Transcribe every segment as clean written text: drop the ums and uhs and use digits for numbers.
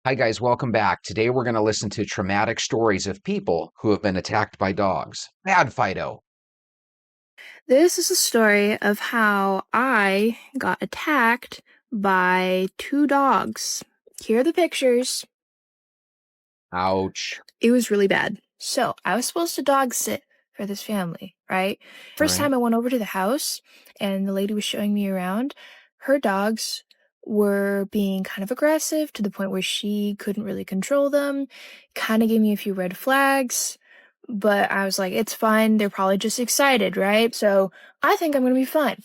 Hi, guys. Welcome back. Today, we're going to listen to traumatic stories of people who have been attacked by dogs. Bad Fido. This is a story of how I got attacked by two dogs. Here are the pictures. Ouch. It was really bad. So, I was supposed to dog sit for this family, right? All First right. time I went over to the house and the lady was showing me around, her dogs were being kind of aggressive to the point where she couldn't really control them. Kind of gave me a few red flags, but I was like, it's fine. They're probably just excited, right? So, I think I'm going to be fine.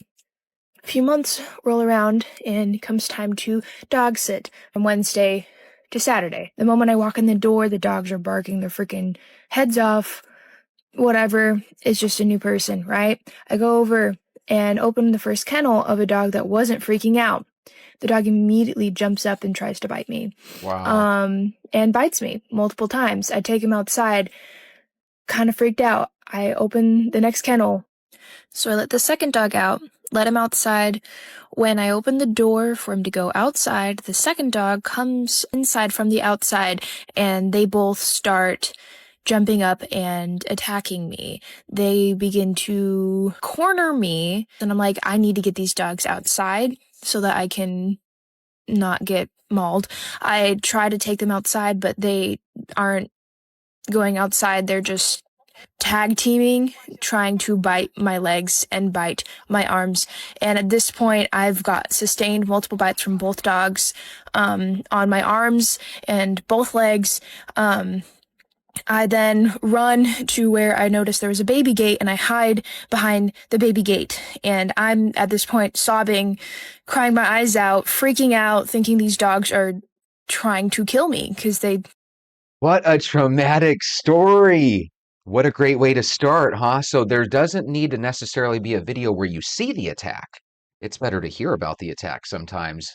A few months roll around and it comes time to dog sit from Wednesday to Saturday. The moment I walk in the door, the dogs are barking their freaking heads off. Whatever, it's just a new person, right? I go over and open the first kennel of a dog that wasn't freaking out. The dog immediately jumps up and tries to bite me. Wow. And bites me multiple times. I take him outside, kind of freaked out. I open the next kennel, so I let the second dog out, let him outside. When I open the door for him to go outside, the second dog comes inside from the outside, and they both start jumping up and attacking me. They begin to corner me, and I'm like, I need to get these dogs outside so that I can not get mauled. I try to take them outside, but they aren't going outside. They're just tag teaming, trying to bite my legs and bite my arms. And at this point, I've got sustained multiple bites from both dogs on my arms and both legs. I then run to where I notice there was a baby gate and I hide behind the baby gate. And I'm at this point sobbing, crying my eyes out, freaking out, thinking these dogs are trying to kill me because they. What a traumatic story. What a great way to start, huh? So, there doesn't need to necessarily be a video where you see the attack. It's better to hear about the attack sometimes.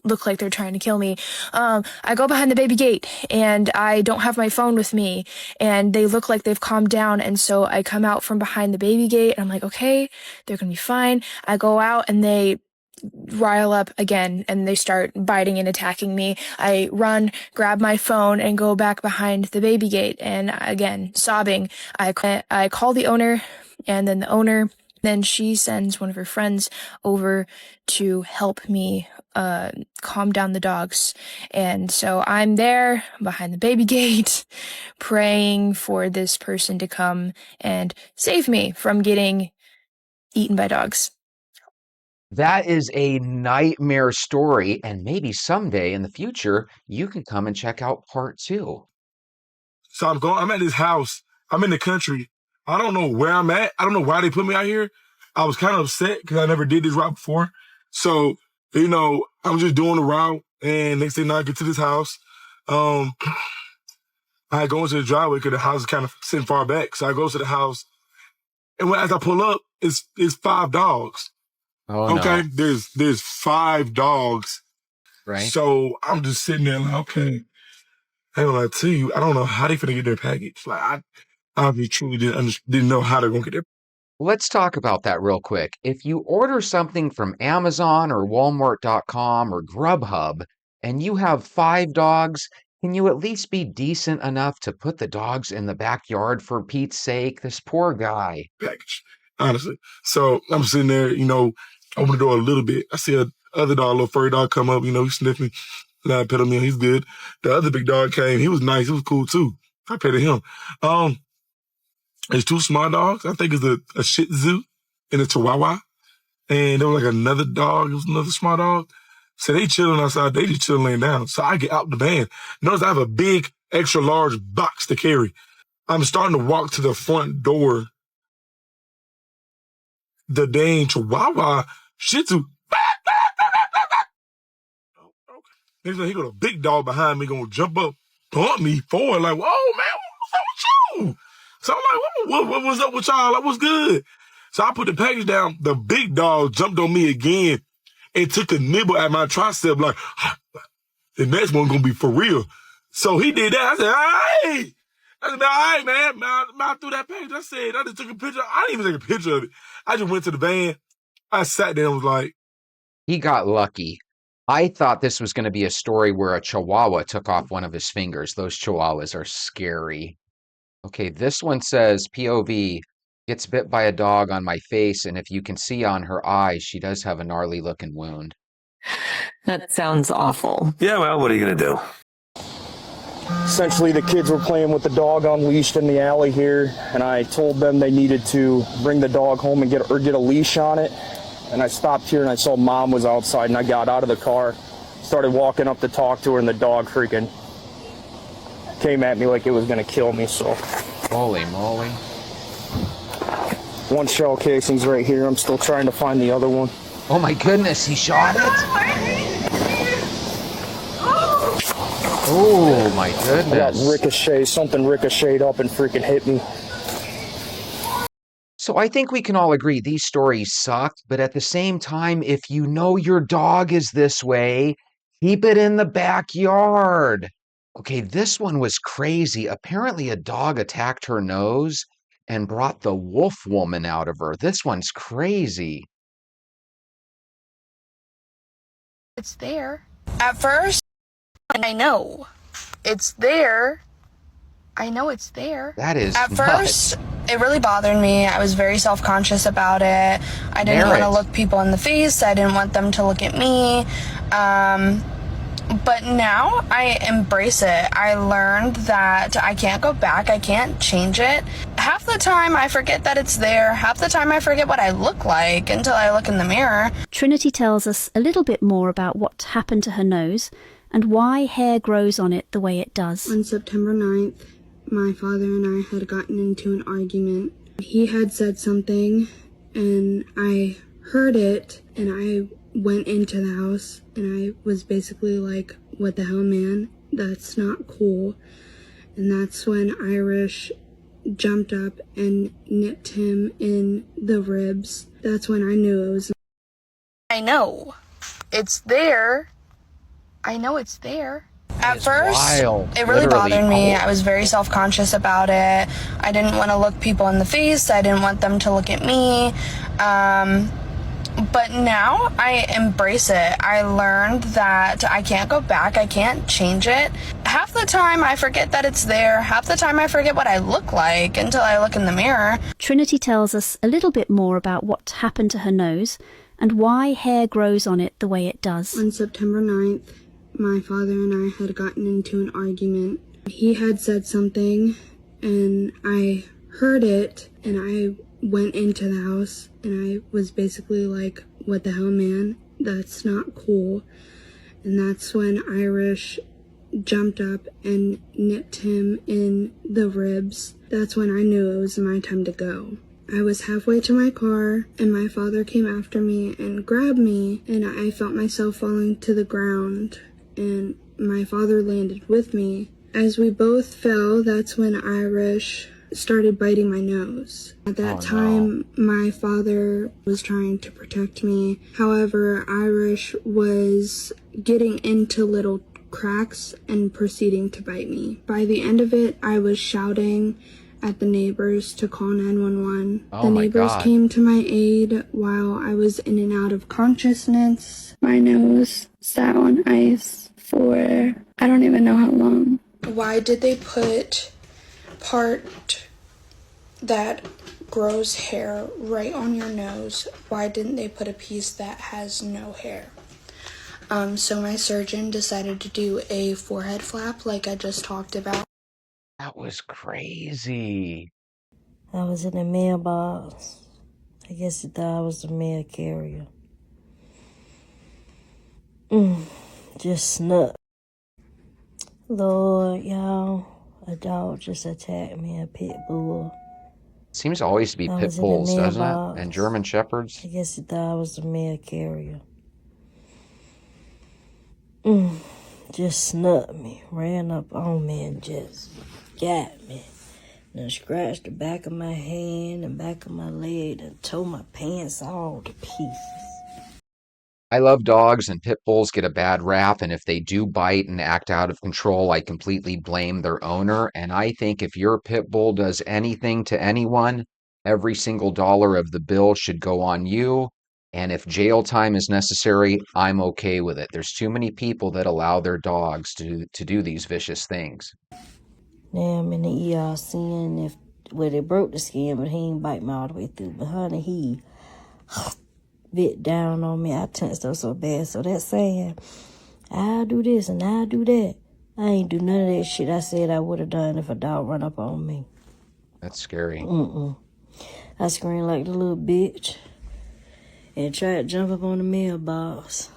Look like they're trying to kill me. I go behind the baby gate and I don't have my phone with me and they look like they've calmed down. And so I come out from behind the baby gate and I'm like, okay, they're going to be fine. I go out and they rile up again and they start biting and attacking me. I run, grab my phone and go back behind the baby gate. And again, sobbing, I call the owner and then the owner, then she sends one of her friends over to help me calm down the dogs. And so I'm there behind the baby gate praying for this person to come and save me from getting eaten by dogs. That is a nightmare story, and maybe someday in the future, you can come and check out part two. So I'm at this house. I'm in the country. I don't know where I'm at. I don't know why they put me out here. I was kind of upset because I never did this route before. So, I'm just doing the route and next thing I get to this house. Um, I go into the driveway because the house is kind of sitting far back. So I go to the house and as I pull up, it's five dogs. Oh, Okay. no. There's five dogs. Right? So I'm just sitting there like, okay. I ain't gonna lie to you, I don't know how they finna get their package. Like I really truly didn't know how they're gonna get their. Let's talk about that real quick. If you order something from Amazon or Walmart.com or Grubhub and you have five dogs, can you at least be decent enough to put the dogs in the backyard for Pete's sake? This poor guy. Package, honestly. So I'm sitting there, open the door a little bit. I see a other dog, a little furry dog come up, he sniffed me. And I pet him, he's good. The other big dog came, he was nice, he was cool too. I petted him. Um, there's two small dogs. I think it's a Shih Tzu and a Chihuahua. And there was like another dog, it was another small dog. So they chilling outside, they just chilling laying down. So I get out the van. Notice I have a big, extra large box to carry. I'm starting to walk to the front door. The dang Chihuahua Shih Tzu. Next thing he got a big dog behind me gonna jump up, bump me forward, like, whoa, man, what's up with you? So I'm like, what was up with y'all? Like, what's good? So I put the package down. The big dog jumped on me again and took a nibble at my tricep, like, the next one gonna be for real. So he did that. I said, hey! I said, all right, man. I threw that package. I just took a picture. I didn't even take a picture of it. I just went to the van. I sat there and was like, He got lucky. I thought this was going to be a story where a chihuahua took off one of his fingers. Those chihuahuas are scary. Okay, this one says POV gets bit by a dog on my face, and if you can see on her eyes, she does have a gnarly looking wound. That sounds awful. Yeah, well, what are you going to do? Essentially, the kids were playing with the dog unleashed in the alley here, and I told them they needed to bring the dog home and get a leash on it. And I stopped here and I saw Mom was outside, and I got out of the car, started walking up to talk to her, and the dog freaking came at me like it was going to kill me. So, Holy moly. one shell casing's right here. I'm still trying to find the other one. Oh my goodness, he shot it? Oh my I got goodness. something ricocheted up and freaking hit me. So I think we can all agree these stories sucked, but at the same time, if you know your dog is this way, keep it in the backyard. Okay, this one was crazy. Apparently, a dog attacked her nose and brought the wolf woman out of her. This one's crazy. It's there. At first, I know it's there. I know it's there. That is At nuts. first, it really bothered me. I was very self-conscious about it. I didn't want to Merit. look people in the face. I didn't want them to look at me. But now I embrace it. I learned that I can't go back. I can't change it. Half the time I forget that it's there. Half the time I forget what I look like until I look in the mirror. Trinity tells us a little bit more about what happened to her nose and why hair grows on it the way it does. On September 9th, my father and I had gotten into an argument. He had said something, and I heard it, and I went into the house, and I was basically like, what the hell, man? That's not cool. And that's when Irish jumped up and nipped him in the ribs. That's when I knew it was. I know it's there. I know it's there. At first, wild. it really Literally bothered me. cold. I was very self-conscious about it. I didn't want to look people in the face. I didn't want them to look at me. But now I embrace it. I learned that I can't go back. I can't change it. Half the time I forget that it's there. Half the time I forget what I look like until I look in the mirror. Trinity tells us a little bit more about what happened to her nose and why hair grows on it the way it does. On September 9th, my father and I had gotten into an argument. He had said something, and I heard it, and I went into the house, and I was basically like, what the hell, man? That's not cool. And that's when Irish jumped up and nipped him in the ribs. That's when I knew it was my time to go. I was halfway to my car, and my father came after me and grabbed me, and I felt myself falling to the ground, and my father landed with me. As we both fell, that's when Irish started biting my nose. At that time, my father was trying to protect me. However, Irish was getting into little cracks and proceeding to bite me. By the end of it, I was shouting at the neighbors to call 911. Oh The my neighbors God. came to my aid while I was in and out of consciousness. My nose sat on ice for I don't even know how long. Why did they put part that grows hair right on your nose? Why didn't they put a piece that has no hair? So my surgeon decided to do a forehead flap like I just talked about. That was crazy. I was in the mailbox. I guess you thought I was the mail carrier. Just snuck. Lord, y'all, a dog just attacked me, a pit bull. Seems always to be I pit was in the bulls, doesn't it? mailbox. And German shepherds. I guess you thought I was the mail carrier. Just snuck me, ran up on me and just got me. And scratched the back of my hand and back of my leg and tore my pants all to pieces. I love dogs, and pit bulls get a bad rap, and if they do bite and act out of control, I completely blame their owner. And I think if your pit bull does anything to anyone, every single dollar of the bill should go on you. And if jail time is necessary, I'm okay with it. There's too many people that allow their dogs to do these vicious things. Now I'm in the ER seeing if, well, they broke the skin, but he ain't bite me all the way through. But honey, he bit down on me. I tensed up so bad. So that's saying, I'll do this and I'll do that. I ain't do none of that shit I said I would have done if a dog run up on me. That's scary. I screamed like the little bitch and tried to jump up on the mailbox.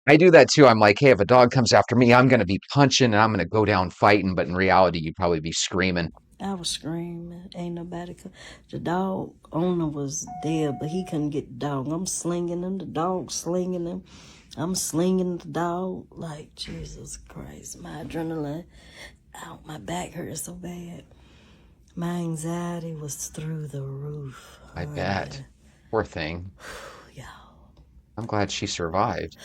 I do that too. I'm like, hey, if a dog comes after me, I'm going to be punching and I'm going to go down fighting. But in reality, you'd probably be screaming. I was screaming. Ain't nobody the dog owner was there, but he couldn't get the dog. I'm slinging him, the dog slinging him. I'm slinging the dog. Like, Jesus Christ, my adrenaline out. My back hurt so bad. My anxiety was through the roof. I bet. Poor thing. Y'all. I'm glad she survived.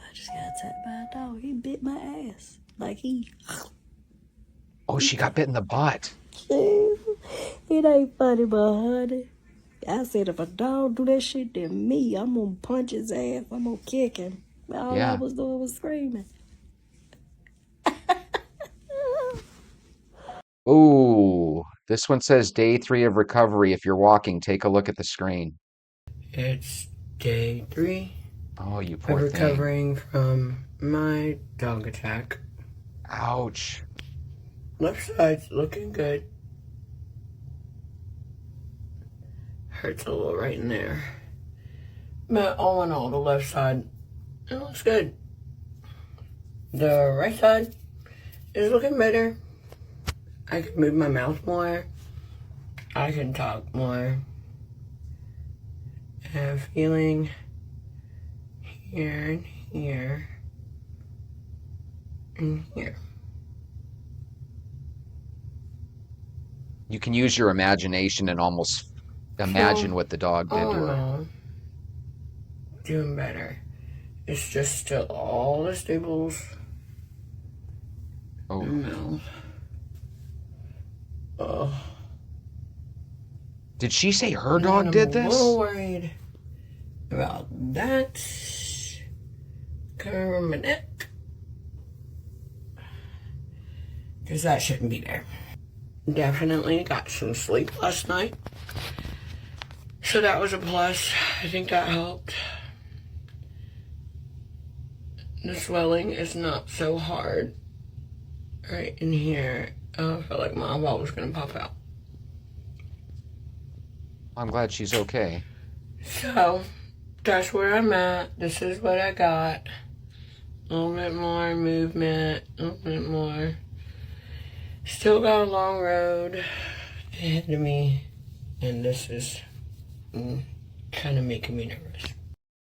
I just got attacked by a dog. He bit my ass. Like he... Oh, she got bit in the butt. It ain't funny, but honey, I said if a dog do that shit to me, I'm gonna punch his ass. I'm gonna kick him. All I was doing was screaming. Ooh, this one says day 3 of recovery. If you're walking, take a look at the screen. It's day 3. Oh, you poor I'm thing. recovering from my dog attack. Ouch. Left side's looking good. Hurts a little right in there. But all in all, the left side, it looks good. The right side is looking better. I can move my mouth more. I can talk more. And feeling here and here and here. You can use your imagination and almost imagine what the dog did to her. All, doing better. It's just still all the staples. Oh. No. Oh. Did she say her dog did this? I'm a little worried about that. Cover my neck. Because that shouldn't be there. Definitely got some sleep last night. So that was a plus. I think that helped. The swelling is not so hard right in here. Oh, I felt like my eyeball was going to pop out. I'm glad she's okay. So, that's where I'm at. This is what I got. A little bit more movement. A little bit more. Still got a long road ahead of me. And this is kind of making me nervous.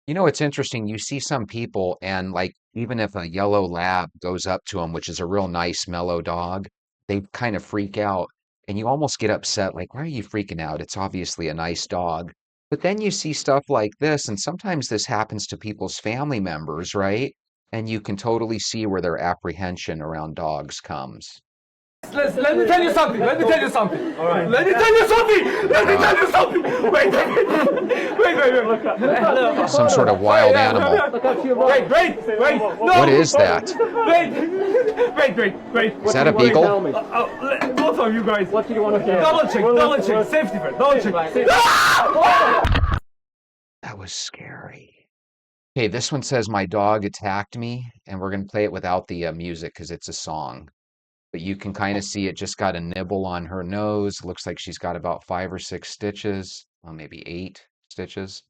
You know, it's interesting. You see some people, and like, even if a yellow lab goes up to them, which is a real nice, mellow dog, they kind of freak out. And you almost get upset, like, why are you freaking out? It's obviously a nice dog. But then you see stuff like this, and sometimes this happens to people's family members, right? And you can totally see where their apprehension around dogs comes. Let me tell you something. Let me tell you something. All right. Let me tell you something. Let me tell you something. Wait. Some sort of wild animal. Wait. No. What is that? Wait. Is that a beagle? Both of you guys. What do you want to say? Double check. Safety first. Double check. That was scary. Okay, this one says my dog attacked me, and we're going to play it without the music because it's a song. But you can kind of see it just got a nibble on her nose. Looks like she's got about 5 or 6 stitches, well, maybe 8 stitches.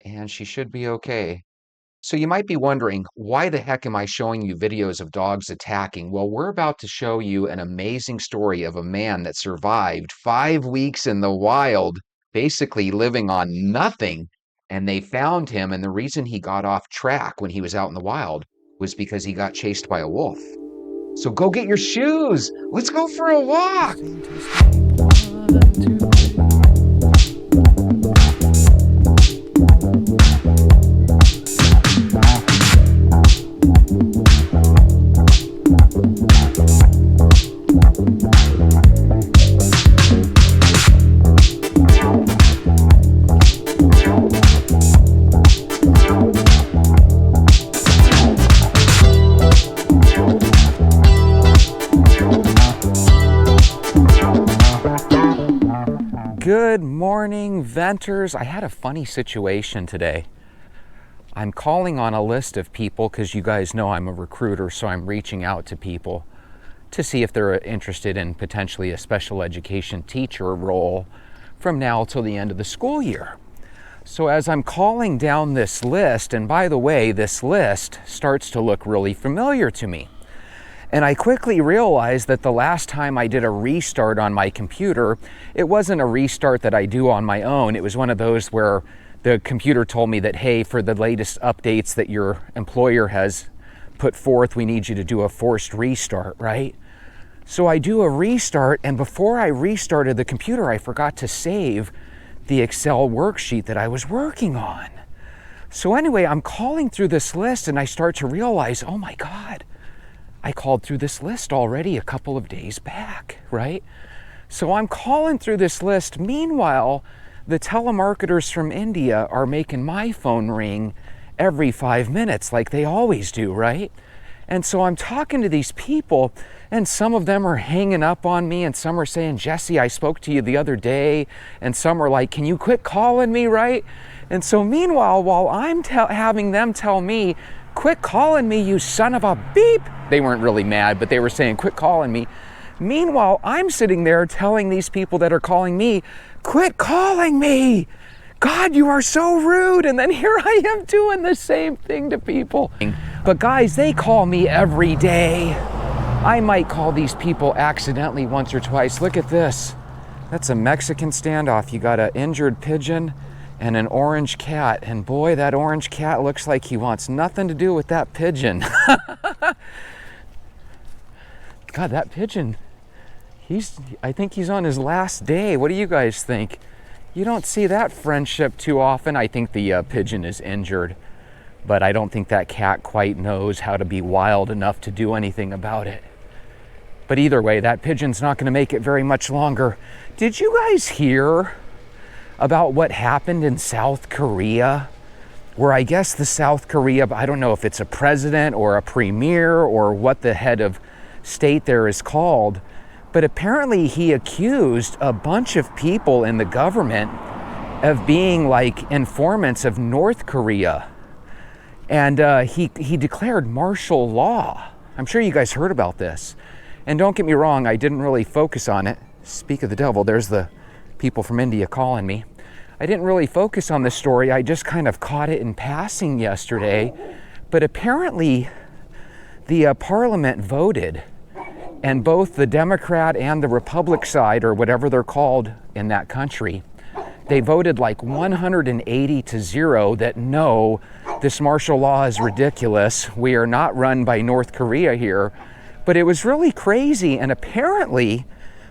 And she should be okay. So you might be wondering, why the heck am I showing you videos of dogs attacking? Well, we're about to show you an amazing story of a man that survived 5 weeks in the wild, basically living on nothing. And they found him, and the reason he got off track when he was out in the wild was because he got chased by a wolf. So go get your shoes. Let's go for a walk. Good morning, venters. I had a funny situation today. I'm calling on a list of people because you guys know I'm a recruiter, so I'm reaching out to people to see if they're interested in potentially a special education teacher role from now till the end of the school year. So as I'm calling down this list, and by the way, this list starts to look really familiar to me. And I quickly realized that the last time I did a restart on my computer, it wasn't a restart that I do on my own. It was one of those where the computer told me that, hey, for the latest updates that your employer has put forth, we need you to do a forced restart, right? So I do a restart, and before I restarted the computer, I forgot to save the Excel worksheet that I was working on. So anyway, I'm calling through this list, and I start to realize, oh my God, I called through this list already a couple of days back, right? So I'm calling through this list. Meanwhile, the telemarketers from India are making my phone ring every 5 minutes like they always do, right? And so I'm talking to these people, and some of them are hanging up on me, and some are saying, Jesse, I spoke to you the other day, and some are like, can you quit calling me, right? And so meanwhile, while I'm having them tell me, quit calling me, you son of a beep. They weren't really mad, but they were saying, quit calling me. Meanwhile, I'm sitting there telling these people that are calling me, quit calling me. God, you are so rude. And then here I am doing the same thing to people. But guys, they call me every day. I might call these people accidentally once or twice. Look at this. That's a Mexican standoff. You got an injured pigeon and an orange cat. And boy, that orange cat looks like he wants nothing to do with that pigeon. God, that pigeon, I think he's on his last day. What do you guys think? You don't see that friendship too often. I think the pigeon is injured, but I don't think that cat quite knows how to be wild enough to do anything about it. But either way, that pigeon's not going to make it very much longer. Did you guys hear about what happened in South Korea? Where I guess the South Korea, I don't know if it's a president or a premier or what the head of state there is called, but apparently he accused a bunch of people in the government of being like informants of North Korea. And he declared martial law. I'm sure you guys heard about this. And don't get me wrong, I didn't really focus on it. Speak of the devil, there's the people from India calling me. I didn't really focus on this story. I just kind of caught it in passing yesterday. But apparently the parliament voted, and both the Democrat and the Republic side, or whatever they're called in that country, they voted like 180-0 that no, this martial law is ridiculous. We are not run by North Korea here. But it was really crazy, and apparently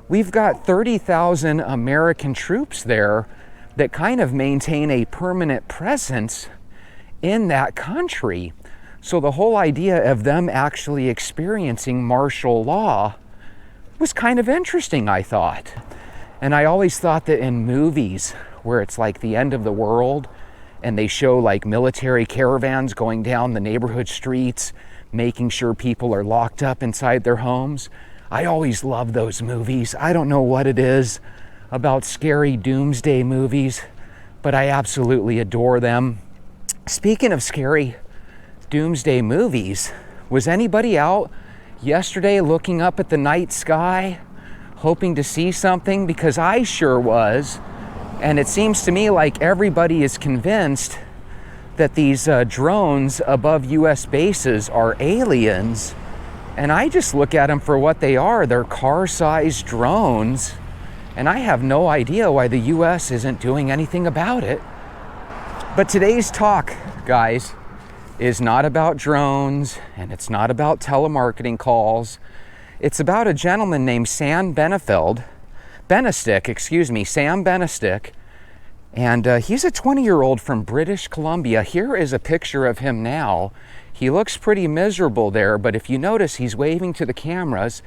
we've got 30,000 American troops there that kind of maintain a permanent presence in that country. So the whole idea of them actually experiencing martial law was kind of interesting, I thought. And I always thought that in movies where it's like the end of the world and they show like military caravans going down the neighborhood streets, making sure people are locked up inside their homes, I always love those movies. I don't know what it is about scary doomsday movies, but I absolutely adore them. Speaking of scary doomsday movies, was anybody out yesterday looking up at the night sky hoping to see something? Because I sure was, and it seems to me like everybody is convinced that these drones above US bases are aliens, and I just look at them for what they are. They're car-sized drones, and I have no idea why the US isn't doing anything about it. But today's talk, guys, is not about drones, and it's not about telemarketing calls. It's about a gentleman named Sam Benestick, and he's a 20-year-old from British Columbia. Here is a picture of him now. He looks pretty miserable there, but if you notice, he's waving to the cameras,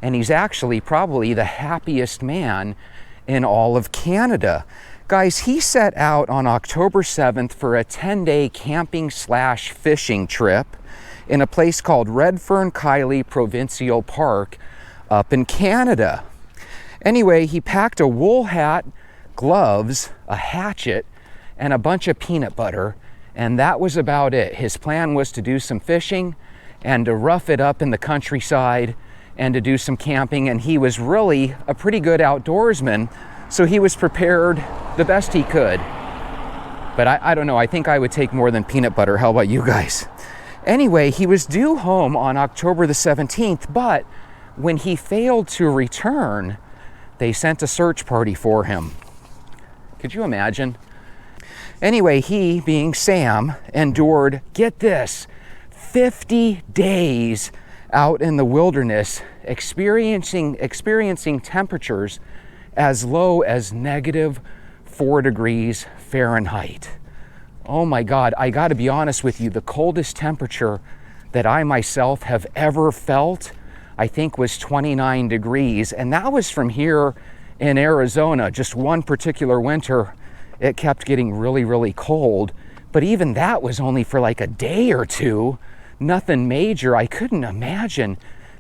and he's actually probably the happiest man in all of Canada. Guys, he set out on October 7th for a 10-day camping/fishing trip in a place called Redfern-Kiley Provincial Park up in Canada. Anyway, he packed a wool hat, gloves, a hatchet, and a bunch of peanut butter, and that was about it. His plan was to do some fishing and to rough it up in the countryside and to do some camping, and he was really a pretty good outdoorsman, so he was prepared the best he could. But I don't know, I think I would take more than peanut butter. How about you guys? Anyway, he was due home on October the 17th, but when he failed to return, they sent a search party for him. Could you imagine? Anyway, he, being Sam, endured, get this, 50 days out in the wilderness, experiencing temperatures as low as -4 degrees Fahrenheit. Oh my God, I gotta be honest with you, the coldest temperature that I myself have ever felt, I think, was 29 degrees, and that was from here in Arizona. Just one particular winter, it kept getting really, really cold, but even that was only for like a day or two, nothing major. I couldn't imagine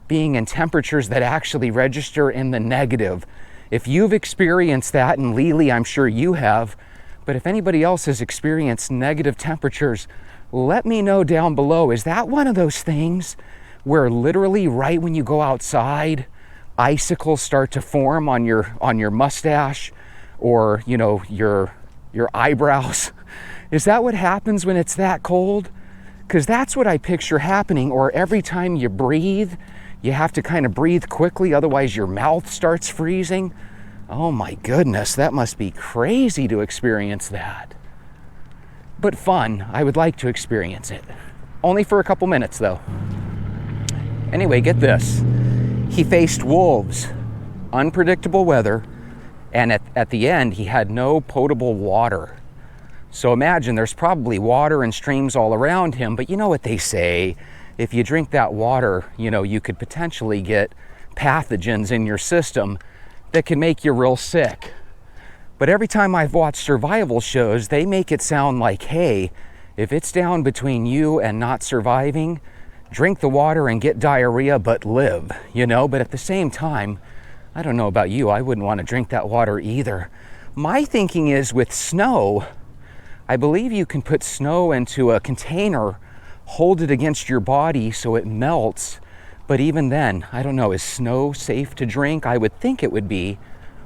being in temperatures that actually register in the negative. If you've experienced that, and Lily, I'm sure you have, but if anybody else has experienced negative temperatures, let me know down below. Is that one of those things where literally right when you go outside, icicles start to form on your mustache or, you know, your eyebrows? Is that what happens when it's that cold? Because that's what I picture happening. Or every time you breathe, you have to kind of breathe quickly, otherwise your mouth starts freezing. Oh my goodness, that must be crazy to experience that. But fun, I would like to experience it. Only for a couple minutes though. Anyway, get this. He faced wolves, unpredictable weather, and at the end, he had no potable water. So imagine there's probably water and streams all around him, but you know what they say, if you drink that water, you know, you could potentially get pathogens in your system that can make you real sick. But every time I've watched survival shows, they make it sound like, hey, if it's down between you and not surviving, drink the water and get diarrhea, but live, you know? But at the same time, I don't know about you, I wouldn't want to drink that water either. My thinking is with snow, I believe you can put snow into a container, hold it against your body so it melts. But even then, I don't know, is snow safe to drink? I would think it would be,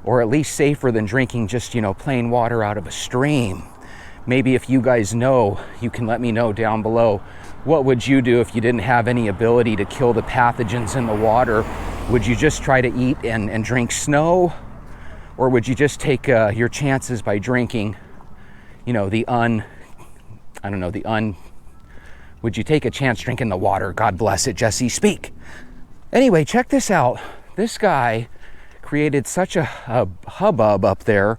or at least safer than drinking just, you know, plain water out of a stream. Maybe if you guys know, you can let me know down below. What would you do if you didn't have any ability to kill the pathogens in the water? Would you just try to eat and drink snow? Or would you just take your chances by drinking, you know, would you take a chance drinking the water? God bless it, Jesse, speak. Anyway, check this out. This guy created such a hubbub up there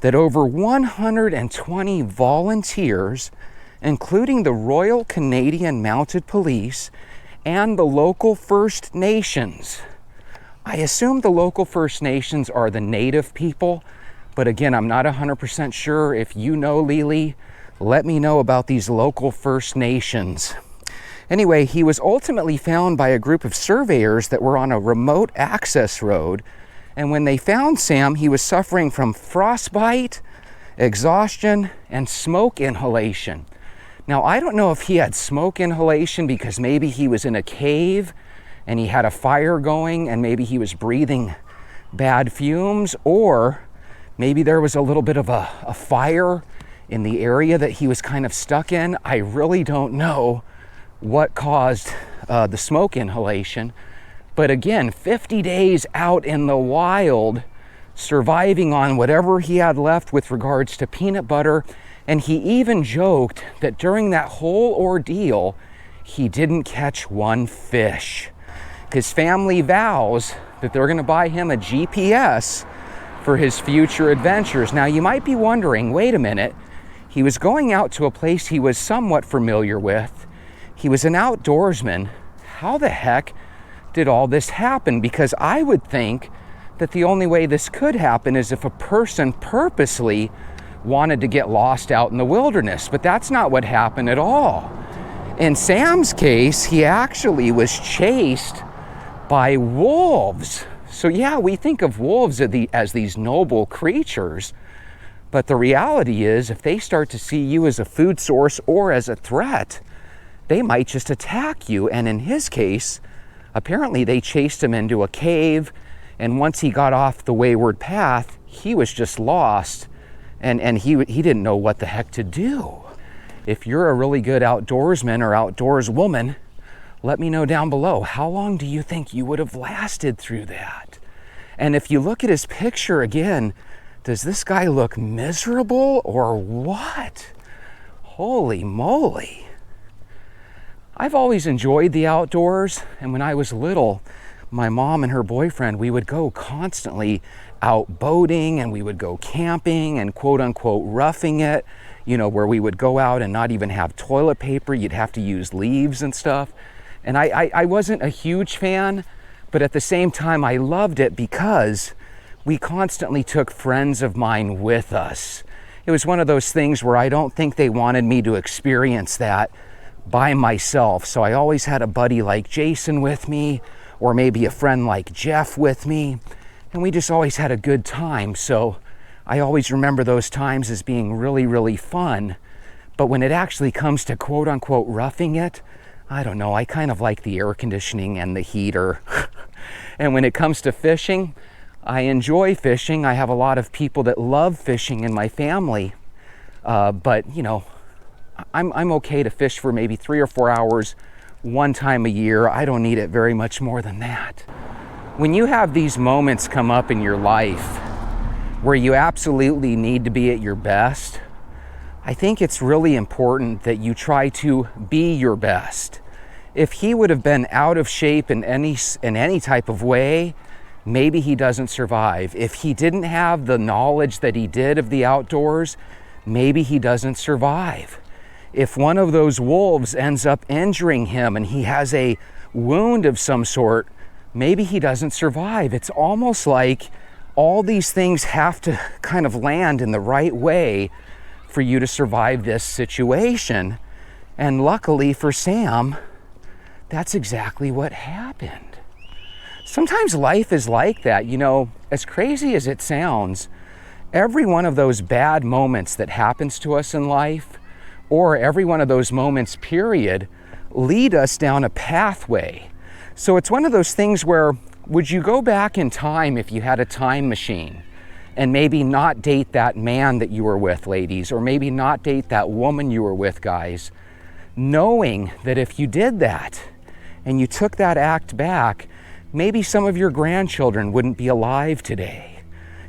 that over 120 volunteers, including the Royal Canadian Mounted Police and the local First Nations. I assume the local First Nations are the native people, but again, I'm not 100% sure. If you know, Lily, let me know about these local First Nations. Anyway, he was ultimately found by a group of surveyors that were on a remote access road. And when they found Sam, he was suffering from frostbite, exhaustion, and smoke inhalation. Now, I don't know if he had smoke inhalation because maybe he was in a cave and he had a fire going and maybe he was breathing bad fumes, or maybe there was a little bit of a fire in the area that he was kind of stuck in. I really don't know what caused the smoke inhalation. But again, 50 days out in the wild, surviving on whatever he had left with regards to peanut butter. And he even joked that during that whole ordeal, he didn't catch one fish. His family vows that they're gonna buy him a GPS for his future adventures. Now, you might be wondering, wait a minute, he was going out to a place he was somewhat familiar with. He was an outdoorsman. How the heck did all this happen? Because I would think that the only way this could happen is if a person purposely wanted to get lost out in the wilderness, but that's not what happened at all. In Sam's case, he actually was chased by wolves. So yeah, we think of wolves as these noble creatures, But the reality is, if they start to see you as a food source or as a threat, they might just attack you. And in his case, apparently they chased him into a cave, and once he got off the wayward path, he was just lost, and he didn't know what the heck to do. If you're a really good outdoorsman or outdoors woman, let me know down below. How long do you think you would have lasted through that? And if you look at his picture again, does this guy look miserable or what? Holy moly. I've always enjoyed the outdoors, and when I was little, my mom and her boyfriend, we would go constantly out boating, and we would go camping and quote unquote roughing it, you know, where we would go out and not even have toilet paper. You'd have to use leaves and stuff. And I wasn't a huge fan, but at the same time, I loved it because we constantly took friends of mine with us. It was one of those things where I don't think they wanted me to experience that by myself. So I always had a buddy like Jason with me, or maybe a friend like Jeff with me, and we just always had a good time. So I always remember those times as being really, really fun. But when it actually comes to quote unquote roughing it, I don't know, I kind of like the air conditioning and the heater. And when it comes to fishing, I enjoy fishing. I have a lot of people that love fishing in my family, but you know, I'm okay to fish for maybe 3 or 4 hours one time a year. I don't need it very much more than that. When you have these moments come up in your life where you absolutely need to be at your best, I think it's really important that you try to be your best. If he would have been out of shape in any type of way, maybe he doesn't survive. If he didn't have the knowledge that he did of the outdoors, maybe he doesn't survive. If one of those wolves ends up injuring him and he has a wound of some sort, maybe he doesn't survive. It's almost like all these things have to kind of land in the right way for you to survive this situation. And luckily for Sam, that's exactly what happened. Sometimes life is like that. You know, as crazy as it sounds, every one of those bad moments that happens to us in life, or every one of those moments, period, lead us down a pathway. So it's one of those things where, would you go back in time if you had a time machine and maybe not date that man that you were with, ladies, or maybe not date that woman you were with, guys, knowing that if you did that and you took that act back, maybe some of your grandchildren wouldn't be alive today?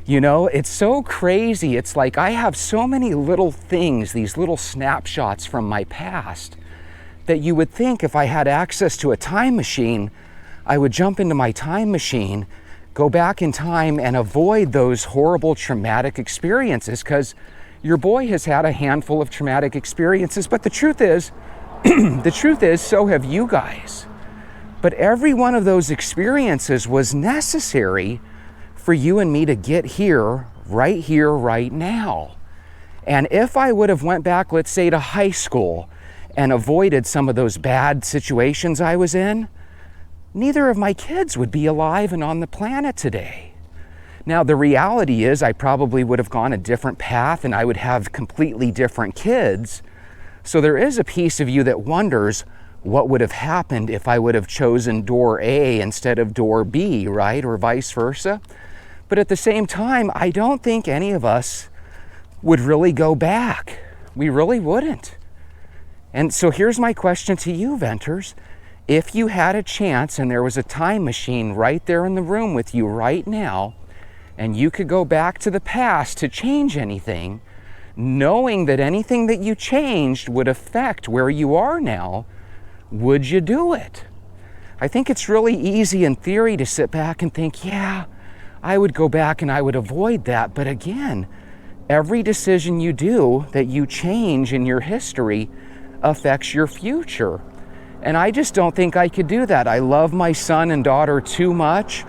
You know, it's so crazy. It's like I have so many little things, these little snapshots from my past, that you would think if I had access to a time machine, I would jump into my time machine, go back in time and avoid those horrible traumatic experiences, because your boy has had a handful of traumatic experiences. But the truth is, so have you guys. But every one of those experiences was necessary for you and me to get here, right now. And if I would have went back, let's say to high school, and avoided some of those bad situations I was in, neither of my kids would be alive and on the planet today. Now, the reality is I probably would have gone a different path and I would have completely different kids. So there is a piece of you that wonders what would have happened if I would have chosen door A instead of door B, right? Or vice versa. But at the same time, I don't think any of us would really go back. We really wouldn't. And so here's my question to you, Venters. If you had a chance and there was a time machine right there in the room with you right now, and you could go back to the past to change anything, knowing that anything that you changed would affect where you are now, would you do it? I think it's really easy in theory to sit back and think, yeah, I would go back and I would avoid that. But again, every decision you do that you change in your history affects your future. And I just don't think I could do that. I love my son and daughter too much.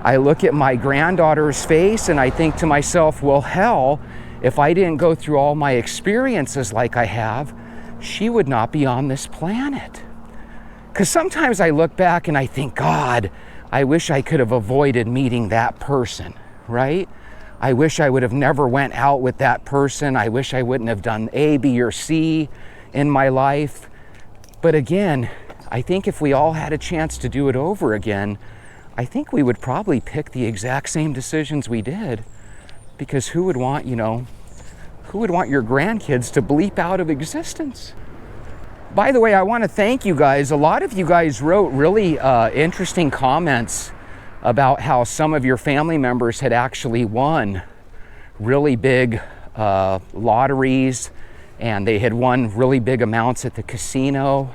I look at my granddaughter's face and I think to myself, well, hell, if I didn't go through all my experiences like I have, she would not be on this planet. Because sometimes I look back and I think, God, I wish I could have avoided meeting that person, right? I wish I would have never went out with that person. I wish I wouldn't have done A, B, or C in my life. But again, I think if we all had a chance to do it over again, I think we would probably pick the exact same decisions we did, because who would want, who would want your grandkids to bleep out of existence? By the way, I want to thank you guys. A lot of you guys wrote really interesting comments about how some of your family members had actually won really big lotteries, and they had won really big amounts at the casino.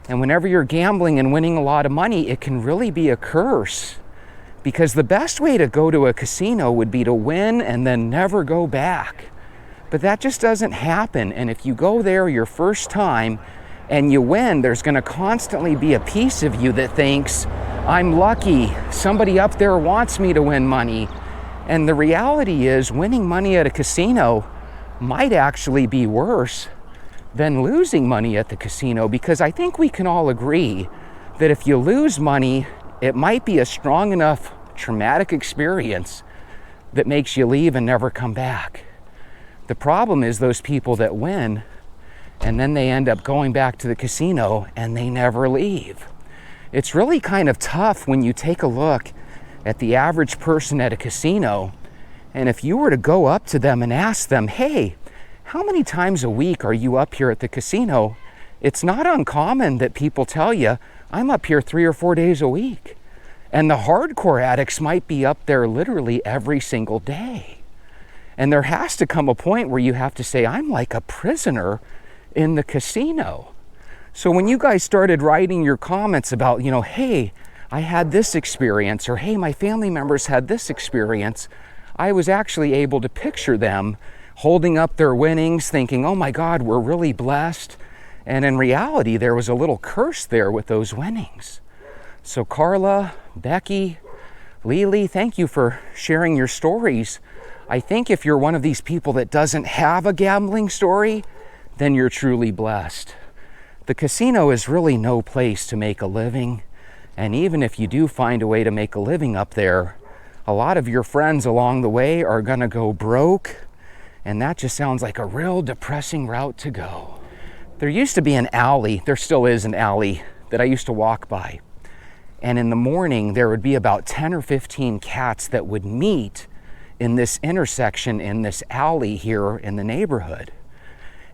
And whenever you're gambling and winning a lot of money, it can really be a curse, because the best way to go to a casino would be to win and then never go back. But that just doesn't happen. And if you go there your first time and you win, there's going to constantly be a piece of you that thinks, I'm lucky, somebody up there wants me to win money. And the reality is, winning money at a casino might actually be worse than losing money at the casino, because I think we can all agree that if you lose money, it might be a strong enough traumatic experience that makes you leave and never come back. The problem is those people that win and then they end up going back to the casino and they never leave. It's really kind of tough when you take a look at the average person at a casino, and if you were to go up to them and ask them, hey, how many times a week are you up here at the casino? It's not uncommon that people tell you, I'm up here 3 or 4 days a week. And the hardcore addicts might be up there literally every single day. And there has to come a point where you have to say, I'm like a prisoner in the casino. So when you guys started writing your comments about, hey, I had this experience, or hey, my family members had this experience, I was actually able to picture them holding up their winnings, thinking, oh my God, we're really blessed. And in reality, there was a little curse there with those winnings. So Carla, Becky, Lily, thank you for sharing your stories. I think if you're one of these people that doesn't have a gambling story, then you're truly blessed. The casino is really no place to make a living. And even if you do find a way to make a living up there, a lot of your friends along the way are gonna go broke. And that just sounds like a real depressing route to go. There used to be an alley, there still is an alley, that I used to walk by. And in the morning, there would be about 10 or 15 cats that would meet in this intersection in this alley here in the neighborhood.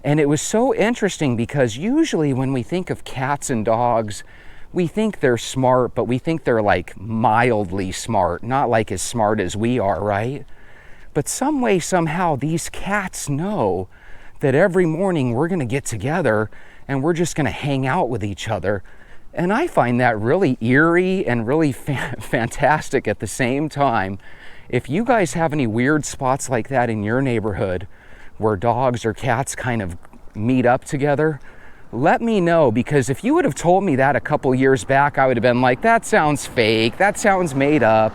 And it was so interesting because usually when we think of cats and dogs, we think they're smart, but we think they're like mildly smart, not like as smart as we are, right? But some way, somehow, these cats know that every morning we're gonna get together and we're just gonna hang out with each other. And I find that really eerie and really fantastic at the same time. If you guys have any weird spots like that in your neighborhood where dogs or cats kind of meet up together, let me know, because if you would have told me that a couple years back, I would have been like, that sounds fake, that sounds made up.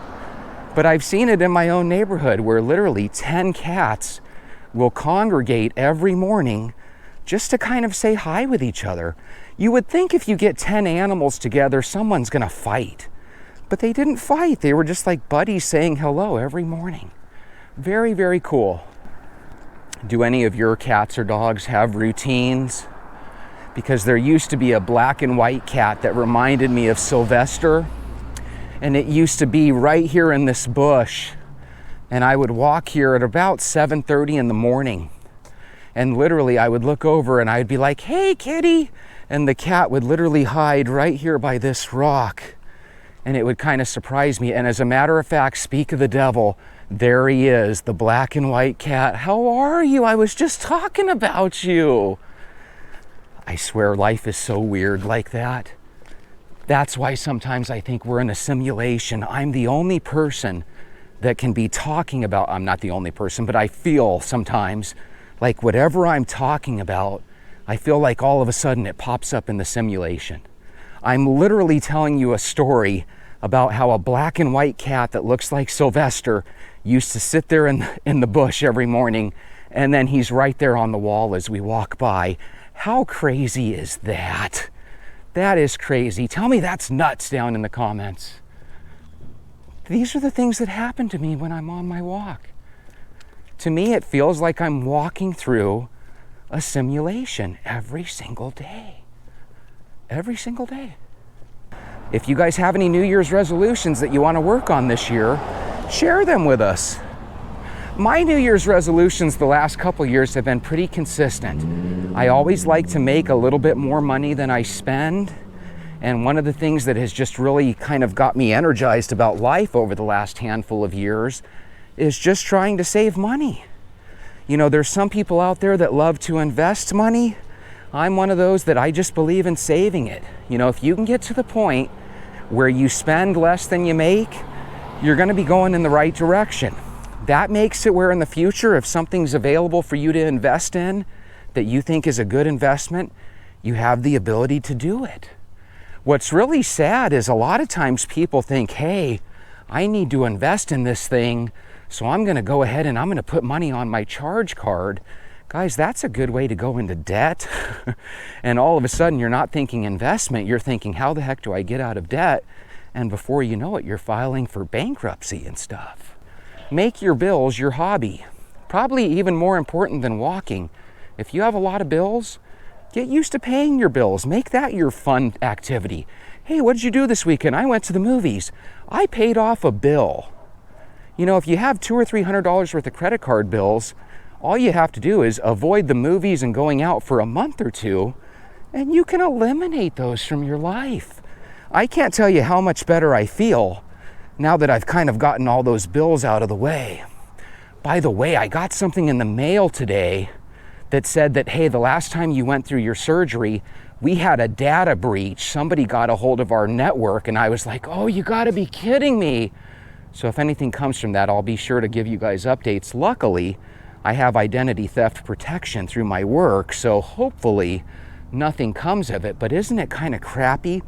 But I've seen it in my own neighborhood where literally 10 cats will congregate every morning just to kind of say hi with each other. You would think if you get 10 animals together, someone's gonna fight. But they didn't fight. They were just like buddies saying hello every morning. Very, very cool. Do any of your cats or dogs have routines? Because there used to be a black and white cat that reminded me of Sylvester. And it used to be right here in this bush. And I would walk here at about 7:30 in the morning. And literally I would look over and I'd be like, hey, kitty. And the cat would literally hide right here by this rock. And it would kind of surprise me. And as a matter of fact, speak of the devil, there he is, the black and white cat. How are you? I was just talking about you. I swear life is so weird like that. That's why sometimes I think we're in a simulation. I'm the only person that can be talking about, I'm not the only person, but I feel sometimes like whatever I'm talking about, I feel like all of a sudden it pops up in the simulation. I'm literally telling you a story about how a black and white cat that looks like Sylvester used to sit there in the bush every morning, and then he's right there on the wall as we walk by. How crazy is that? That is crazy. Tell me that's nuts down in the comments. These are the things that happen to me when I'm on my walk. To me, it feels like I'm walking through a simulation every single day. Every single day. If you guys have any New Year's resolutions that you want to work on this year, share them with us. My New Year's resolutions the last couple years have been pretty consistent. I always like to make a little bit more money than I spend. And one of the things that has just really kind of got me energized about life over the last handful of years is just trying to save money. You know, there's some people out there that love to invest money. I'm one of those that I just believe in saving it. You know, if you can get to the point where you spend less than you make, you're going to be going in the right direction. That makes it where in the future, if something's available for you to invest in that you think is a good investment, you have the ability to do it. What's really sad is a lot of times people think, hey, I need to invest in this thing, so I'm going to go ahead and I'm going to put money on my charge card. Guys, that's a good way to go into debt. And all of a sudden, you're not thinking investment. You're thinking, how the heck do I get out of debt? And before you know it, you're filing for bankruptcy and stuff. Make your bills your hobby. Probably even more important than walking. If you have a lot of bills, get used to paying your bills. Make that your fun activity. Hey, what did you do this weekend? I went to the movies. I paid off a bill. You know, if you have $200 or $300 worth of credit card bills, all you have to do is avoid the movies and going out for a month or two, and you can eliminate those from your life. I can't tell you how much better I feel now that I've kind of gotten all those bills out of the way. By the way, I got something in the mail today that said that, hey, the last time you went through your surgery, we had a data breach. Somebody got a hold of our network, and I was like, oh, you gotta be kidding me. So if anything comes from that, I'll be sure to give you guys updates. Luckily, I have identity theft protection through my work, so hopefully nothing comes of it. But isn't it kind of crappy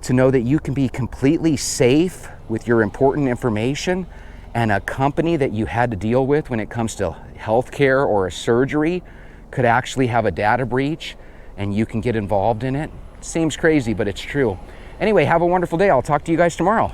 to know that you can be completely safe with your important information, and a company that you had to deal with when it comes to healthcare or a surgery could actually have a data breach and you can get involved in it? Seems crazy, but it's true. Anyway, have a wonderful day. I'll talk to you guys tomorrow.